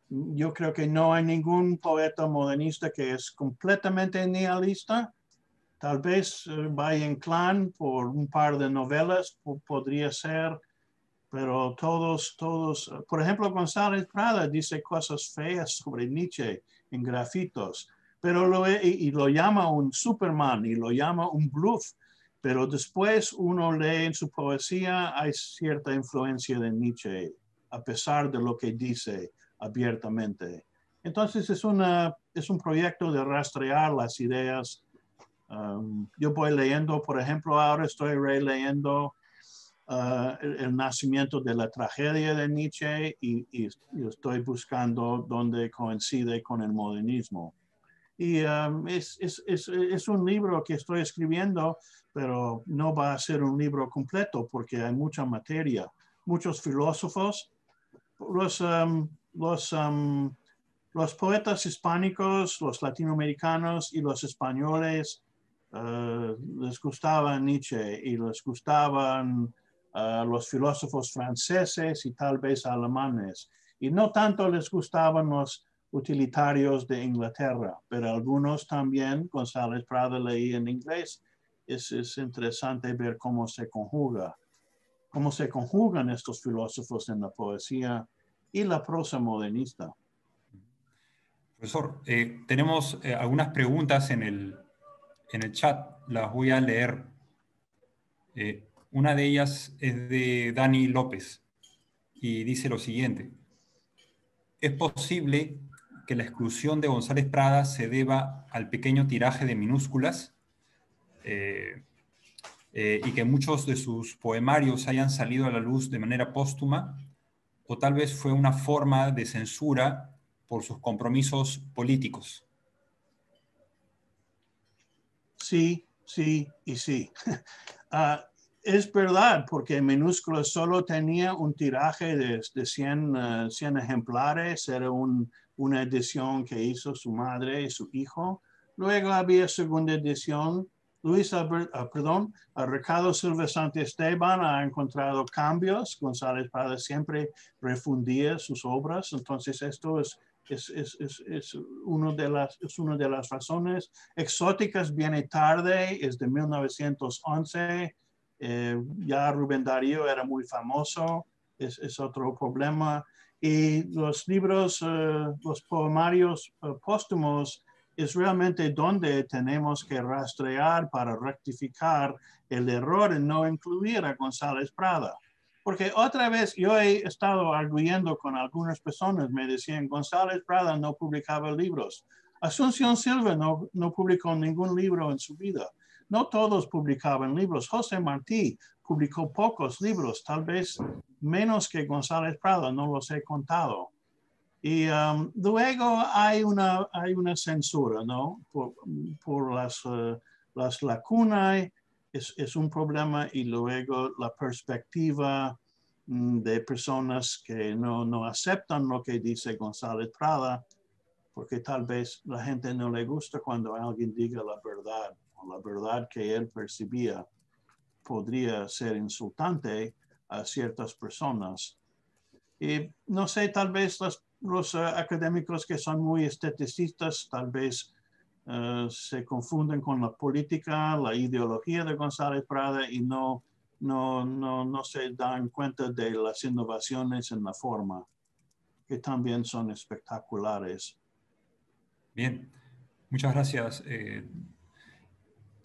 Yo creo que no hay ningún poeta modernista que es completamente nihilista. Tal vez Valle Inclán por un par de novelas podría ser, pero todos, por ejemplo, González Prada dice cosas feas sobre Nietzsche en grafitos, pero lo llama un Superman y lo llama un bluff, pero después uno lee en su poesía, hay cierta influencia de Nietzsche, a pesar de lo que dice abiertamente. Entonces es un proyecto de rastrear las ideas. Yo voy leyendo, por ejemplo, ahora estoy releyendo el nacimiento de la tragedia de Nietzsche y estoy buscando dónde coincide con el modernismo. Y es un libro que estoy escribiendo, pero no va a ser un libro completo porque hay mucha materia. Muchos filósofos los poetas hispánicos, los latinoamericanos y los españoles les gustaban Nietzsche y les gustaban los filósofos franceses y tal vez alemanes. Y no tanto les gustaban los utilitarios de Inglaterra, pero algunos también. González Prada leí en inglés. Es interesante ver cómo se conjugan estos filósofos en la poesía y la prosa modernista. Profesor, tenemos algunas preguntas en el chat, las voy a leer. Una de ellas es de Dani López y dice lo siguiente: ¿es posible que la exclusión de González Prada se deba al pequeño tiraje de minúsculas y que muchos de sus poemarios hayan salido a la luz de manera póstuma, o tal vez fue una forma de censura por sus compromisos políticos? Sí, sí y sí. Es verdad, porque Minúsculas solo tenía un tiraje de 100 ejemplares, era una edición que hizo su madre y su hijo. Luego había segunda edición. Ricardo Silva Santiesteban ha encontrado cambios. González Prada siempre refundía sus obras, entonces esto es una de las razones. Exóticas viene tarde, es de 1911. Ya Rubén Darío era muy famoso, es otro problema. Y los libros, los poemarios póstumos, es realmente donde tenemos que rastrear para rectificar el error en no incluir a González Prada. Porque otra vez yo he estado arguyendo con algunas personas, me decían, González Prada no publicaba libros. Asunción Silva no publicó ningún libro en su vida. No todos publicaban libros. José Martí publicó pocos libros, tal vez menos que González Prada, no los he contado. Y luego hay una censura, ¿no? Por las lacunas, es un problema, y luego la perspectiva de personas que no aceptan lo que dice González Prada, porque tal vez la gente no le gusta cuando alguien diga la verdad, o la verdad que él percibía podría ser insultante a ciertas personas. Y no sé, tal vez los académicos que son muy esteticistas, tal vez se confunden con la política, la ideología de González Prada y no se dan cuenta de las innovaciones en la forma, que también son espectaculares. Bien, muchas gracias.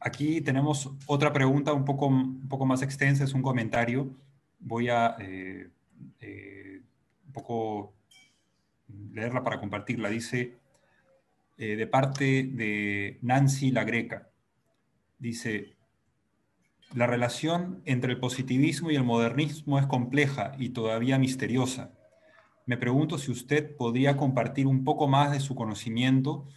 Aquí tenemos otra pregunta un poco más extensa, es un comentario. Voy a un poco leerla para compartirla. Dice, de parte de Nancy La Greca, dice: la relación entre el positivismo y el modernismo es compleja y todavía misteriosa. Me pregunto si usted podría compartir un poco más de su conocimiento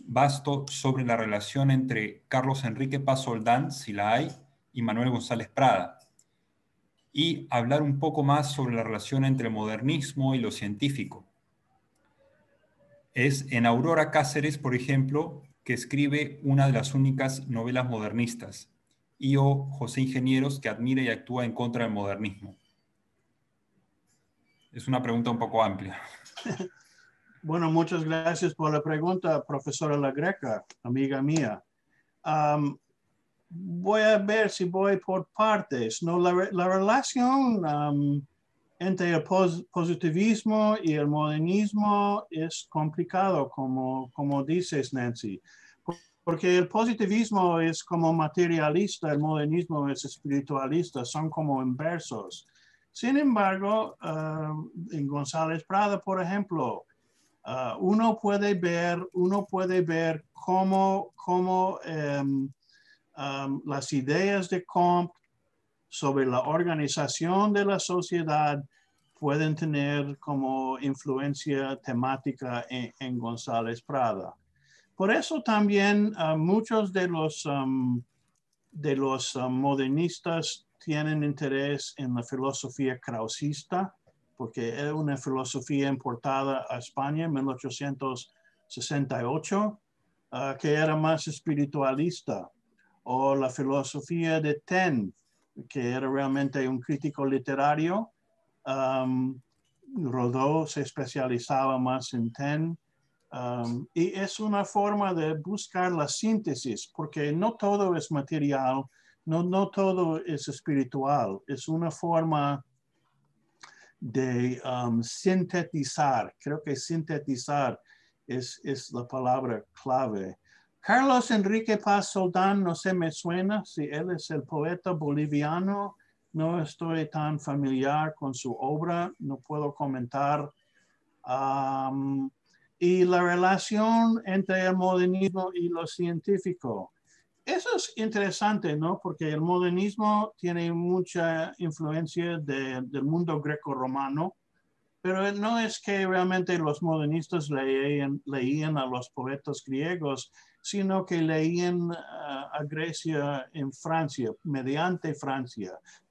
vasto sobre la relación entre Carlos Enrique Paz Soldán, si la hay, y Manuel González Prada, y hablar un poco más sobre la relación entre el modernismo y lo científico. Es en Aurora Cáceres, por ejemplo, que escribe una de las únicas novelas modernistas, y o José Ingenieros, que admira y actúa en contra del modernismo. Es una pregunta un poco amplia. Bueno, muchas gracias por la pregunta, profesora La Greca, amiga mía. Voy a ver si voy por partes. No, la relación entre el positivismo y el modernismo es complicado, como dices, Nancy, porque el positivismo es como materialista, el modernismo es espiritualista, son como inversos. Sin embargo, en González Prada, por ejemplo, uno puede ver cómo las ideas de Comte sobre la organización de la sociedad pueden tener como influencia temática en González Prada. Por eso también muchos de los modernistas tienen interés en la filosofía krausista, porque era una filosofía importada a España en 1868, que era más espiritualista, o la filosofía de Taine, que era realmente un crítico literario. Rodó se especializaba más en Taine. Y es una forma de buscar la síntesis, porque no todo es material, no todo es espiritual, es una forma de sintetizar. Creo que sintetizar es la palabra clave. Carlos Enrique Paz Soldán, no se me suena si él es el poeta boliviano. No estoy tan familiar con su obra, no puedo comentar. Y la relación entre el modernismo y lo científico. Eso es interesante, ¿no? Porque el modernismo tiene mucha influencia del mundo greco-romano, pero no es que realmente los modernistas leían a los poetas griegos, sino que leían a Grecia en Francia,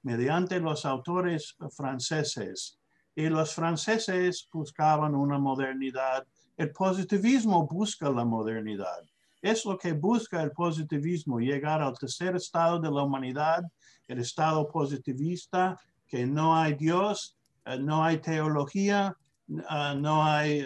mediante los autores franceses. Y los franceses buscaban una modernidad. El positivismo busca la modernidad. Es lo que busca el positivismo, llegar al tercer estado de la humanidad, el estado positivista, que no hay Dios, no hay teología, no hay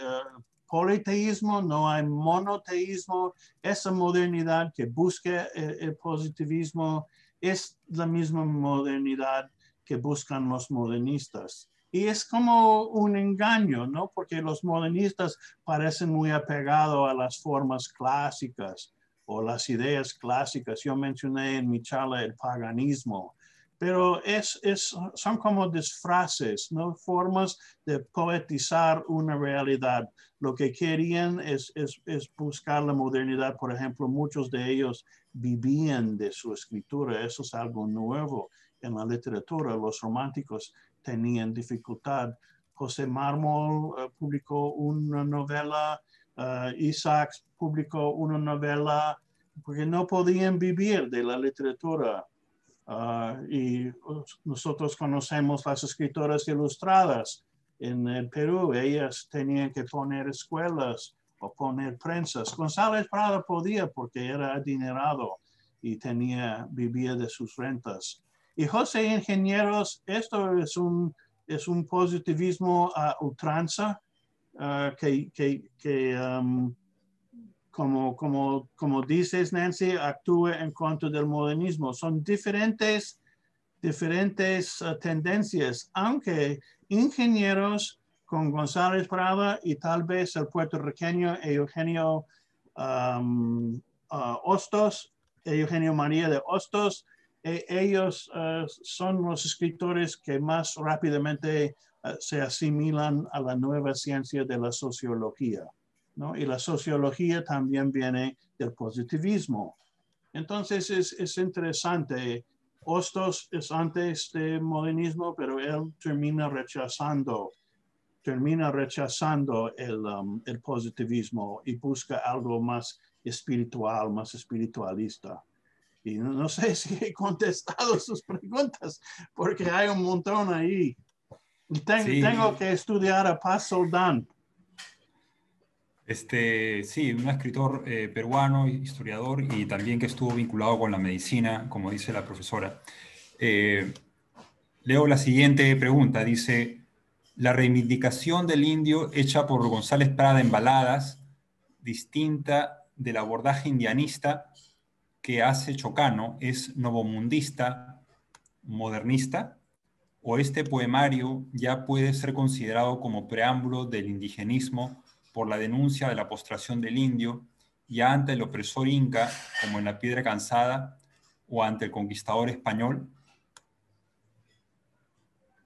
politeísmo, no hay monoteísmo. Esa modernidad que busca el positivismo es la misma modernidad que buscan los modernistas. Y es como un engaño, ¿no? Porque los modernistas parecen muy apegados a las formas clásicas o las ideas clásicas. Yo mencioné en mi charla el paganismo, pero son como disfraces, ¿no? Formas de poetizar una realidad. Lo que querían es buscar la modernidad. Por ejemplo, muchos de ellos vivían de su escritura. Eso es algo nuevo en la literatura. Los románticos tenían dificultad. José Mármol publicó una novela, Isaacs publicó una novela, porque no podían vivir de la literatura. Y nosotros conocemos las escritoras ilustradas en el Perú. Ellas tenían que poner escuelas o poner prensas. González Prada podía porque era adinerado y vivía de sus rentas. Y José Ingenieros, esto es un positivismo a ultranza como dices, Nancy, actúa en contra del modernismo. Son diferentes tendencias, aunque Ingenieros con González Prada y tal vez el puertorriqueño Eugenio Eugenio María de Hostos, ellos son los escritores que más rápidamente se asimilan a la nueva ciencia de la sociología, ¿no? Y la sociología también viene del positivismo. Entonces es interesante. Hostos es antes del modernismo, pero él termina rechazando el positivismo y busca algo más espiritual, más espiritualista. Y no sé si he contestado sus preguntas, porque hay un montón ahí. Tengo que estudiar a Paz Soldán. Sí, un escritor peruano, historiador y también que estuvo vinculado con la medicina, como dice la profesora. Leo la siguiente pregunta. Dice, la reivindicación del indio hecha por González Prada en Baladas, distinta del abordaje indianista que hace Chocano, ¿es novomundista, modernista? ¿O este poemario ya puede ser considerado como preámbulo del indigenismo por la denuncia de la postración del indio ya ante el opresor inca, como en La Piedra Cansada, o ante el conquistador español?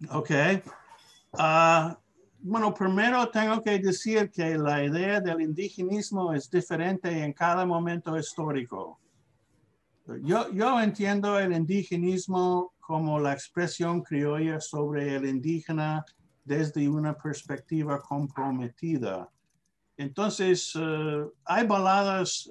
Ok. Bueno, primero tengo que decir que la idea del indigenismo es diferente en cada momento histórico. Yo entiendo el indigenismo como la expresión criolla sobre el indígena desde una perspectiva comprometida. Entonces, hay baladas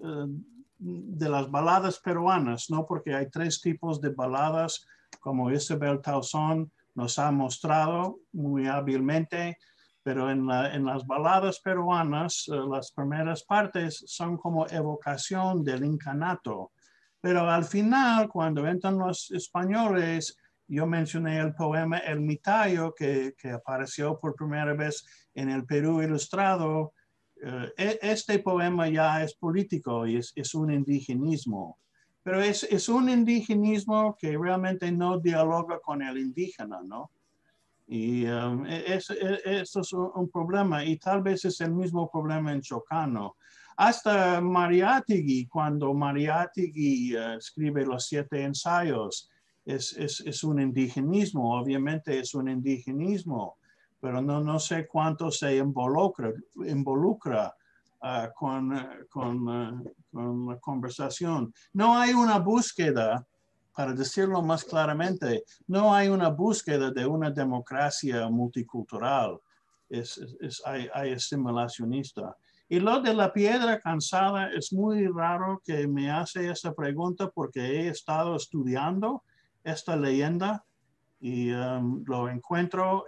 de las baladas peruanas, ¿no? Porque hay tres tipos de baladas, como Isabel Tauzón nos ha mostrado muy hábilmente, pero en las baladas peruanas, las primeras partes son como evocación del incanato. Pero al final, cuando entran los españoles, yo mencioné el poema El Mitayo, que apareció por primera vez en el Perú Ilustrado. Este poema ya es político y es un indigenismo. Pero es un indigenismo que realmente no dialoga con el indígena, ¿no? Y eso es un problema, y tal vez es el mismo problema en Chocano. Hasta Mariátegui, cuando Mariátegui escribe los 7 ensayos, es un indigenismo, obviamente es un indigenismo, pero no sé cuánto se involucra con la conversación. No hay una búsqueda, para decirlo más claramente, no hay una búsqueda de una democracia multicultural, hay asimilacionista. Y lo de la piedra cansada es muy raro que me hace esa pregunta porque he estado estudiando esta leyenda y lo encuentro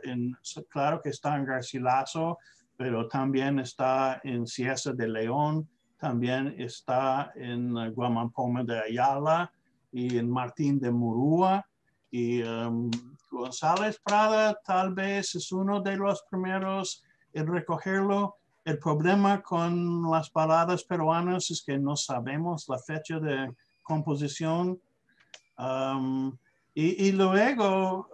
claro que está en Garcilaso, pero también está en Cieza de León, también está en Guamampoma de Ayala y en Martín de Murúa. Y González Prada tal vez es uno de los primeros en recogerlo. El problema con las baladas peruanas es que no sabemos la fecha de composición. Y luego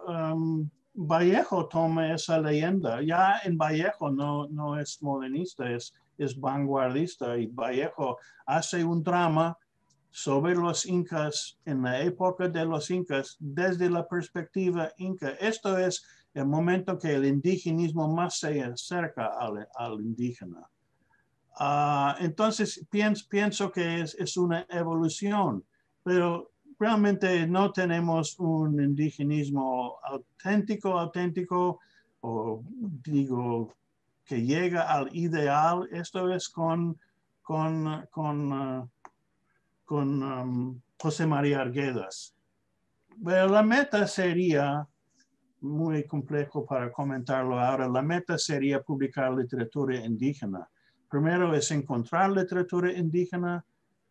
Vallejo toma esa leyenda. Ya en Vallejo no es modernista, es vanguardista, y Vallejo hace un drama sobre los incas en la época de los incas desde la perspectiva inca. Esto es el momento que el indigenismo más se acerca al indígena. Entonces pienso que es una evolución, pero realmente no tenemos un indigenismo auténtico, o digo, que llega al ideal. Esto es con José María Arguedas. Pero la meta sería, muy complejo para comentarlo ahora, la meta sería publicar literatura indígena. Primero es encontrar literatura indígena.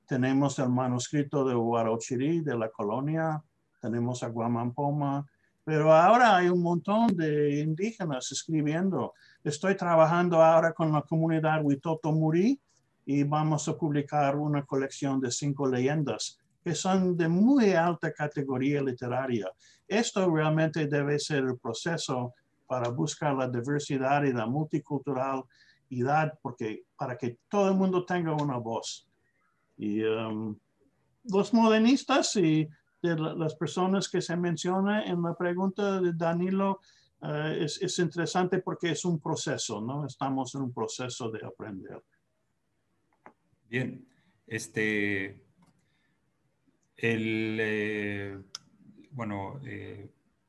Tenemos el manuscrito de Huarochirí de la colonia, tenemos a Guamampoma, pero ahora hay un montón de indígenas escribiendo. Estoy trabajando ahora con la comunidad Huitoto Murí y vamos a publicar una colección de 5 leyendas que son de muy alta categoría literaria. Esto realmente debe ser el proceso para buscar la diversidad y la multiculturalidad, porque para que todo el mundo tenga una voz. Y los modernistas y de las personas que se menciona en la pregunta de Danilo es interesante porque es un proceso, ¿no? Estamos en un proceso de aprender. Bien,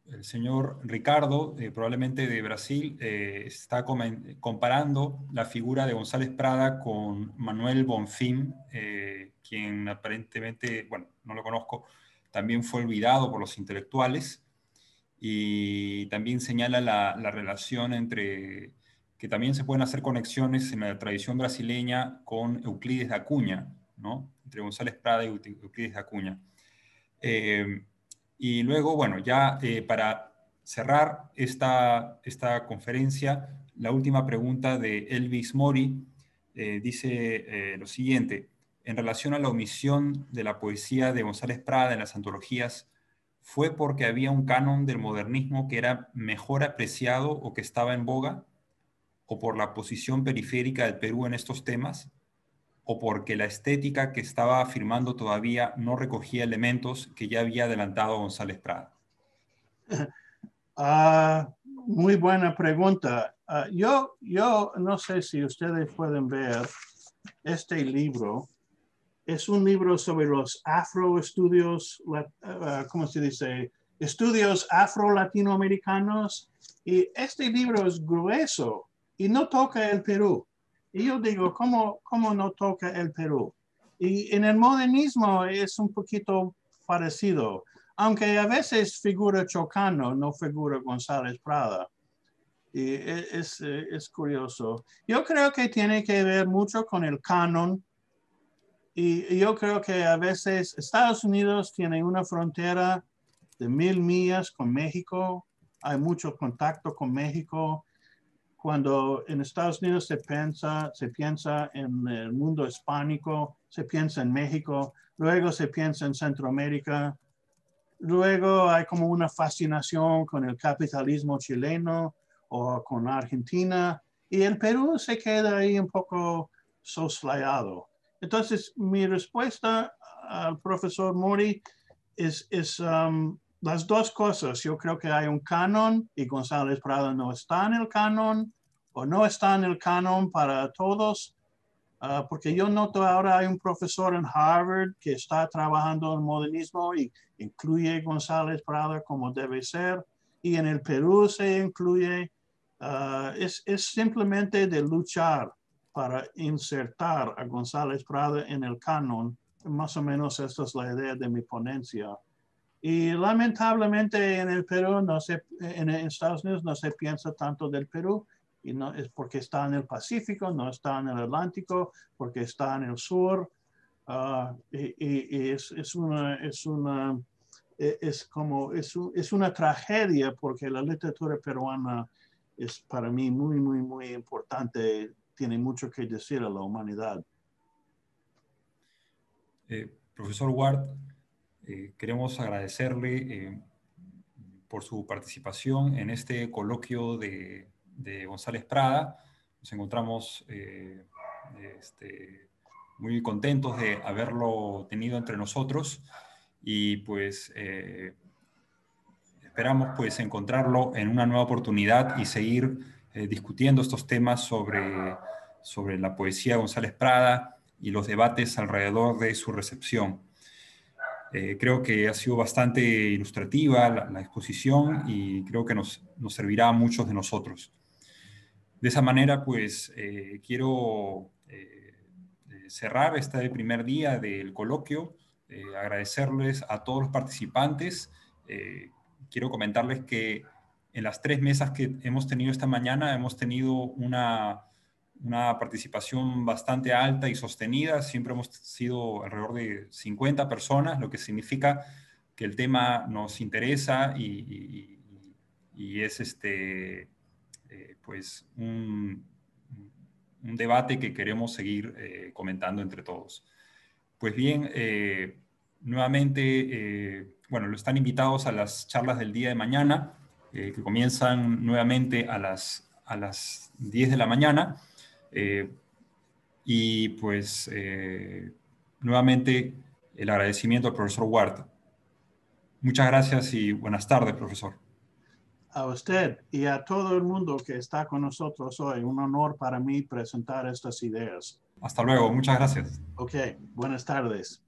el señor Ricardo, probablemente de Brasil, está comparando la figura de González Prada con Manuel Bonfim, quien aparentemente, bueno, no lo conozco, también fue olvidado por los intelectuales, y también señala la relación entre, que también se pueden hacer conexiones en la tradición brasileña con Euclides de Acuña, ¿no? Entre González Prada y Euclides de Acuña. Y luego, bueno, ya para cerrar esta conferencia, la última pregunta de Elvis Mori dice lo siguiente: en relación a la omisión de la poesía de González Prada en las antologías, ¿fue porque había un canon del modernismo que era mejor apreciado o que estaba en boga? ¿O por la posición periférica del Perú en estos temas? ¿O porque la estética que estaba afirmando todavía no recogía elementos que ya había adelantado González Prada? Muy buena pregunta. Yo no sé si ustedes pueden ver este libro. Es un libro sobre los afroestudios, ¿cómo se dice? Estudios afro-latinoamericanos. Y este libro es grueso y no toca el Perú. Y yo digo, ¿cómo no toca el Perú? Y en el modernismo es un poquito parecido. aunque a veces figura Chocano, no figura González Prada. Y es curioso. Yo creo que tiene que ver mucho con el canon. Y yo creo que a veces Estados Unidos tiene una frontera de 1000 millas con México. Hay mucho contacto con México. Cuando en Estados Unidos se piensa en el mundo hispánico, se piensa en México, luego se piensa en Centroamérica. Luego hay como una fascinación con el capitalismo chileno o con Argentina, y el Perú se queda ahí un poco soslayado. Entonces, mi respuesta al profesor Mori es las dos cosas. Yo creo que hay un canon y González Prada no está en el canon o no está en el canon para todos. Porque yo noto ahora hay un profesor en Harvard que está trabajando en modernismo y incluye González Prada como debe ser, y en el Perú se incluye. Es simplemente de luchar para insertar a González Prada en el canon. Más o menos esta es la idea de mi ponencia. Y lamentablemente en el Perú, en Estados Unidos no se piensa tanto del Perú, y no es porque está en el Pacífico, no está en el Atlántico, porque está en el sur. Y es una tragedia, porque la literatura peruana es para mí muy, muy, muy importante. Tiene mucho que decir a la humanidad. Profesor Ward, queremos agradecerle por su participación en este coloquio de González Prada. Nos encontramos muy contentos de haberlo tenido entre nosotros, y pues esperamos pues encontrarlo en una nueva oportunidad y seguir discutiendo estos temas sobre la poesía de González Prada y los debates alrededor de su recepción. Creo que ha sido bastante ilustrativa la exposición, y creo que nos servirá a muchos de nosotros. De esa manera, pues, quiero cerrar este primer día del coloquio, agradecerles a todos los participantes. Quiero comentarles que en las 3 mesas que hemos tenido esta mañana hemos tenido una participación bastante alta y sostenida. Siempre hemos sido alrededor de 50 personas, lo que significa que el tema nos interesa y es pues un debate que queremos seguir comentando entre todos. Pues bien, nuevamente, bueno, están invitados a las charlas del día de mañana, que comienzan nuevamente a las 10 de la mañana. Y pues nuevamente el agradecimiento al profesor Ward. Muchas gracias y buenas tardes, profesor. A usted y a todo el mundo que está con nosotros hoy. Un honor para mí presentar estas ideas. Hasta luego, muchas gracias. Ok, buenas tardes.